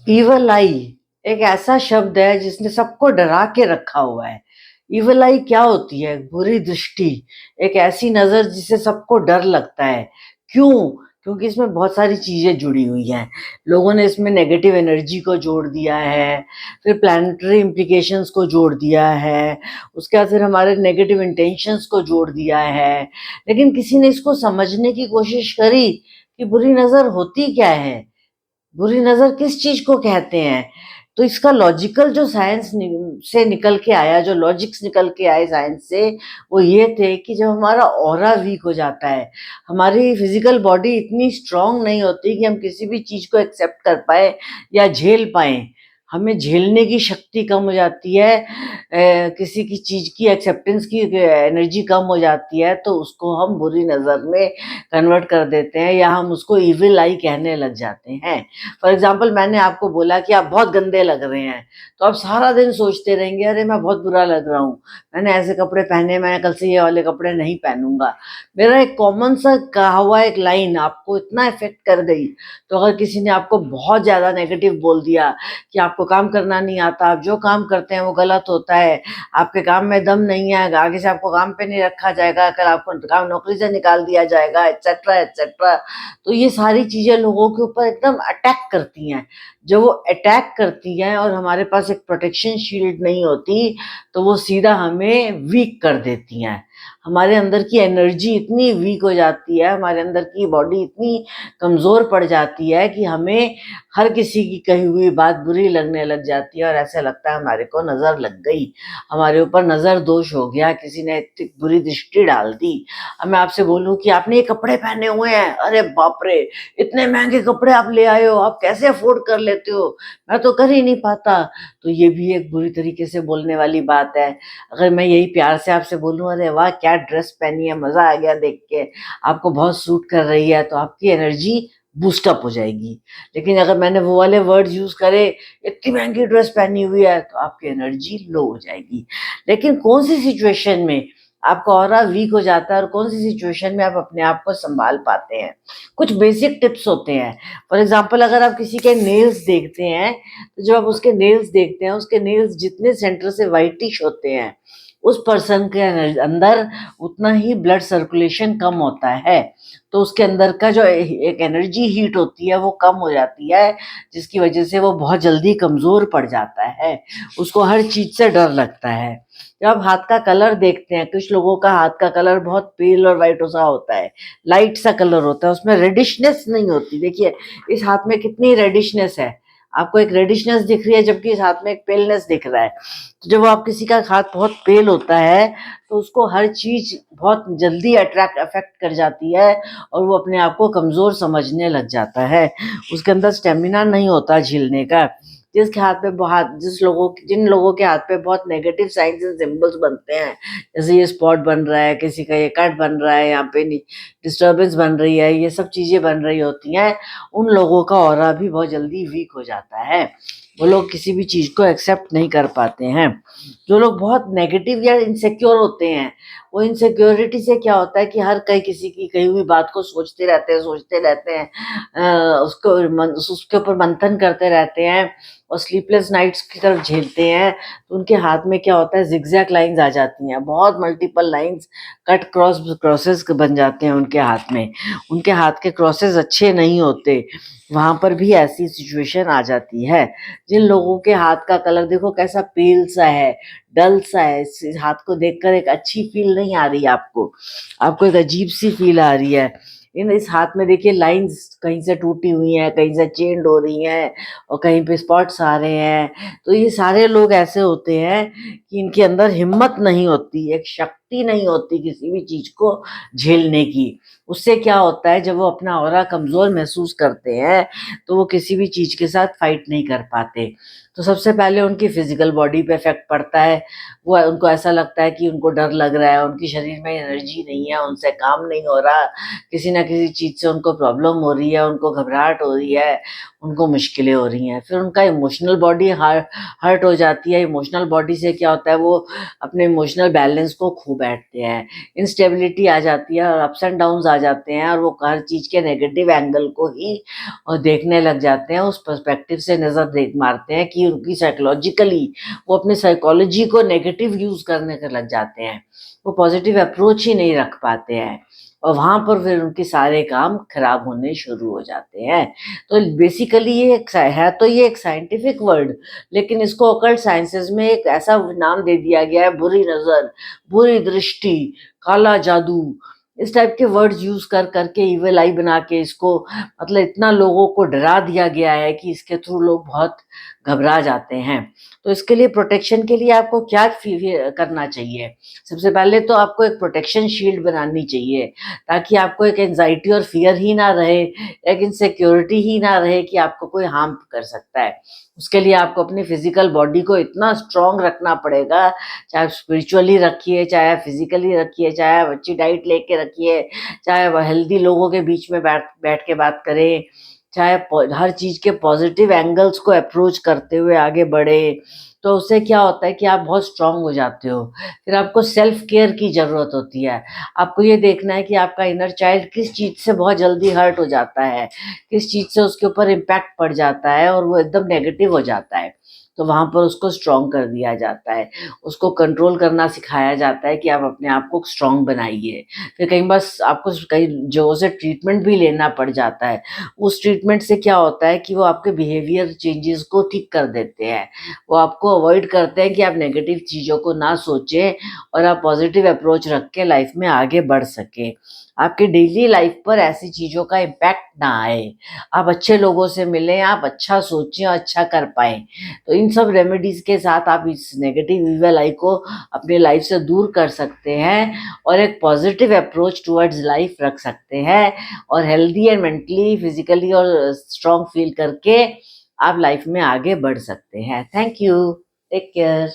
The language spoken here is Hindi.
ईवल आई एक ऐसा शब्द है जिसने सबको डरा के रखा हुआ है। ईवल आई क्या होती है? बुरी दृष्टि, एक ऐसी नज़र जिससे सबको डर लगता है। क्यों? क्योंकि इसमें बहुत सारी चीज़ें जुड़ी हुई हैं। लोगों ने इसमें नेगेटिव एनर्जी को जोड़ दिया है, फिर प्लैनेटरी इम्प्लीकेशंस को जोड़ दिया है, उसके बाद फिर हमारे नेगेटिव इंटेंशंस को जोड़ दिया है। लेकिन किसी ने इसको समझने की कोशिश करी कि बुरी नज़र होती क्या है? बुरी नज़र किस चीज़ को कहते हैं? तो इसका लॉजिकल जो साइंस से निकल के आया, जो लॉजिक्स निकल के आए साइंस से, वो ये थे कि जब हमारा ऑरा वीक हो जाता है, हमारी फिजिकल बॉडी इतनी स्ट्रांग नहीं होती कि हम किसी भी चीज़ को एक्सेप्ट कर पाए या झेल पाएं। हमें झेलने की शक्ति कम हो जाती है, किसी की चीज़ की एक्सेप्टेंस की एनर्जी कम हो जाती है, तो उसको हम बुरी नज़र में कन्वर्ट कर देते हैं या हम उसको इविल आई कहने लग जाते हैं। फॉर एग्जाम्पल, मैंने आपको बोला कि आप बहुत गंदे लग रहे हैं, तो आप सारा दिन सोचते रहेंगे, अरे मैं बहुत बुरा लग रहा हूँ, मैंने ऐसे कपड़े पहने, मैं कल से ये वाले कपड़े नहीं पहनूंगा। मेरा एक कॉमन सा कहा हुआ एक लाइन आपको इतना इफेक्ट कर गई, तो अगर किसी ने आपको बहुत ज्यादा नेगेटिव बोल दिया कि आपको काम करना नहीं आता, आप जो काम करते हैं वो गलत होता है, आपके काम में दम नहीं है, आगे से आपको काम पे नहीं रखा जाएगा, कल आपको काम नौकरी से निकाल दिया जाएगा, एक्सेट्रा एक्सेट्रा। तो ये सारी चीजें लोगों के ऊपर एकदम अटैक करती हैं। जब वो अटैक करती हैं और हमारे पास एक प्रोटेक्शन शील्ड नहीं होती, तो वो सीधा हमें वीक कर देती हैं। हमारे अंदर की एनर्जी इतनी वीक हो जाती है, हमारे अंदर की बॉडी इतनी कमजोर पड़ जाती है कि हमें हर किसी की कही हुई बात बुरी लगने लग जाती है और ऐसा लगता है हमारे को नजर लग गई, हमारे ऊपर नजर दोष हो गया, किसी ने इतनी बुरी दृष्टि डाल दी। अब मैं आपसे बोलूं कि आपने ये कपड़े पहने हुए हैं, अरे बाप रे, इतने महंगे कपड़े आप ले आए हो, आप कैसे अफोर्ड कर लेते हो, मैं तो कर ही नहीं पाता। तो ये भी एक बुरी तरीके से बोलने वाली बात है। अगर मैं यही प्यार से आपसे बोलूं, अरे वाह क्या ड्रेस पहनी है, मजा आ गया देख के, आपको बहुत सूट कर रही है, तो आपकी एनर्जी बूस्टअप हो जाएगी। लेकिन अगर मैंने वो वाले वर्ड यूज करे, इतनी महंगी ड्रेस पहनी हुई है, तो आपकी एनर्जी लो हो जाएगी। लेकिन कौन सी सिचुएशन में आपका ऑरा वीक हो जाता है और कौन सी सिचुएशन में आप अपने आप को संभाल पाते हैं? कुछ बेसिक टिप्स होते हैं। फॉर एग्जाम्पल, अगर आप किसी के नेल्स देखते हैं, तो जब आप उसके नेल्स देखते हैं, उसके नेल्स जितने सेंटर से वाइटिश होते हैं, उस पर्सन के अंदर उतना ही ब्लड सर्कुलेशन कम होता है, तो उसके अंदर का जो एक एनर्जी हीट होती है वो कम हो जाती है, जिसकी वजह से वो बहुत जल्दी कमजोर पड़ जाता है, उसको हर चीज से डर लगता है। जब आप हाथ का कलर देखते हैं, कुछ लोगों का हाथ का कलर बहुत पेल और वाइट सा होता है, लाइट सा कलर होता है, उसमें रेडिशनेस नहीं होती। देखिए इस हाथ में कितनी रेडिशनेस है, आपको एक रेडिशनेस दिख रही है, जबकि इस हाथ में एक पेलनेस दिख रहा है। तो जब आप किसी का हाथ बहुत पेल होता है, तो उसको हर चीज बहुत जल्दी अट्रैक्ट अफेक्ट कर जाती है और वो अपने आप को कमजोर समझने लग जाता है, उसके अंदर स्टेमिना नहीं होता झेलने का। जिसके हाथ पे बहुत जिन लोगों के हाथ पे बहुत नेगेटिव साइंस एंड सिंबल्स बनते हैं, जैसे ये स्पॉट बन रहा है, किसी का ये कट बन रहा है, यहाँ पे डिस्टर्बेंस बन रही है, ये सब चीजें बन रही होती हैं, उन लोगों का ऑरा भी बहुत जल्दी वीक हो जाता है। वो लोग किसी भी चीज को एक्सेप्ट नहीं कर पाते हैं। जो लोग बहुत नेगेटिव या इनसिक्योर होते हैं, वो इनसिक्योरिटी से क्या होता है कि हर कहीं किसी की कही हुई बात को सोचते रहते हैं, उसके ऊपर मंथन करते रहते हैं और स्लीपलेस नाइट्स की तरफ झेलते हैं। तो उनके हाथ में क्या होता है, जिगजैग लाइंस आ जाती हैं, बहुत मल्टीपल लाइंस, कट क्रॉसेस बन जाते हैं उनके हाथ में। उनके हाथ के क्रॉसेस अच्छे नहीं होते, वहां पर भी ऐसी सिचुएशन आ जाती है। जिन लोगों के हाथ का कलर देखो कैसा पेल सा है, डल सा है, इस हाथ को देखकर एक अच्छी फील नहीं आ रही आपको, आपको एक अजीब सी फील आ रही है। इस हाथ में देखिए लाइंस कहीं से टूटी हुई हैं, कहीं से चेंड हो रही हैं और कहीं पे स्पॉट्स आ रहे हैं। तो ये सारे लोग ऐसे होते हैं कि इनके अंदर हिम्मत नहीं होती, एक शक्ति नहीं होती किसी भी चीज को झेलने की। उससे क्या होता है, जब वो अपना ऑरा कमजोर महसूस करते हैं, तो वो किसी भी चीज के साथ फाइट नहीं कर पाते। तो सबसे पहले उनकी फिजिकल बॉडी पे इफेक्ट पड़ता है। वो उनको ऐसा लगता है कि उनको डर लग रहा है, उनकी शरीर में एनर्जी नहीं है, उनसे काम नहीं हो रहा, किसी ना किसी चीज से उनको प्रॉब्लम हो रही है, उनको घबराहट हो रही है, उनको मुश्किलें हो रही हैं। फिर उनका इमोशनल बॉडी हर्ट हो जाती है। इमोशनल बॉडी से क्या होता है, वो अपने इमोशनल बैलेंस को खो बैठते हैं, इंस्टेबिलिटी आ जाती है और अप्स एंड डाउन्स आ जाते हैं और वो हर चीज़ के नेगेटिव एंगल को ही देखने लग जाते हैं, उस पर्सपेक्टिव से नज़र देख मारते हैं कि उनकी साइकोलॉजिकली वो अपने साइकोलॉजी को नेगेटिव यूज़ करने के लग जाते हैं। वो पॉजिटिव अप्रोच ही नहीं रख पाते हैं और वहाँ पर फिर उनके सारे काम खराब होने शुरू हो जाते हैं। तो बेसिकली ये एक साइंटिफिक वर्ड, लेकिन इसको ऑकल्ट साइंसेस में एक ऐसा नाम दे दिया गया है, बुरी नज़र, बुरी दृष्टि, काला जादू, इस टाइप के वर्ड्स यूज़ कर के इविल आई बना के इसको मतलब इतना लोगों को डरा दिया गया है कि इसके थ्रू लोग बहुत घबरा जाते हैं। तो इसके लिए प्रोटेक्शन के लिए आपको क्या करना चाहिए? सबसे पहले तो आपको एक प्रोटेक्शन शील्ड बनानी चाहिए, ताकि आपको एक एंग्ज़ायटी और फ़ियर ही ना रहे, एक इनसिक्योरिटी ही ना रहे कि आपको कोई हार्म कर सकता है। उसके लिए आपको अपनी फ़िज़िकल बॉडी को इतना स्ट्रॉन्ग रखना पड़ेगा, चाहे आप स्पिरिचुअली रखिए, चाहे आप फ़िज़िकली रखिए, चाहे आप अच्छी डाइट लेके रखिए, चाहे आप हेल्दी लोगों के बीच में बैठ बैठ के बात करें, चाहे हर चीज़ के पॉजिटिव एंगल्स को अप्रोच करते हुए आगे बढ़े, तो उससे क्या होता है कि आप बहुत स्ट्रॉन्ग हो जाते हो। फिर आपको सेल्फ केयर की ज़रूरत होती है। आपको ये देखना है कि आपका इनर चाइल्ड किस चीज़ से बहुत जल्दी हर्ट हो जाता है, किस चीज़ से उसके ऊपर इम्पैक्ट पड़ जाता है और वो एकदम नेगेटिव हो जाता है। तो वहाँ पर उसको स्ट्रॉन्ग कर दिया जाता है। उसको कंट्रोल करना सिखाया जाता है कि आप अपने आप को स्ट्रॉन्ग बनाइए। फिर कई बार आपको कई जगहों से ट्रीटमेंट भी लेना पड़ जाता है। उस ट्रीटमेंट से क्या होता है कि वो आपके बिहेवियर चेंजेस को ठीक कर देते हैं। वो आपको अवॉइड करते हैं कि आप नेगेटिव चीज़ों को ना सोचें और आप पॉजिटिव अप्रोच रख के लाइफ में आगे बढ़ सकें। आपकी डेली लाइफ पर ऐसी चीज़ों का इम्पैक्ट ना आए। आप अच्छे लोगों से मिलें, आप अच्छा सोचें और अच्छा कर पाएँ। तो इन सब रेमेडीज़ के साथ आप इस नेगेटिव इविल आई को अपनी लाइफ से दूर कर सकते हैं और एक पॉजिटिव अप्रोच टुवर्ड्स लाइफ रख सकते हैं और हेल्दी एंड मेंटली, फिज़िकली और स्ट्रॉन्ग फ़ील करके आप लाइफ में आगे बढ़ सकते हैं। Thank you. Take care.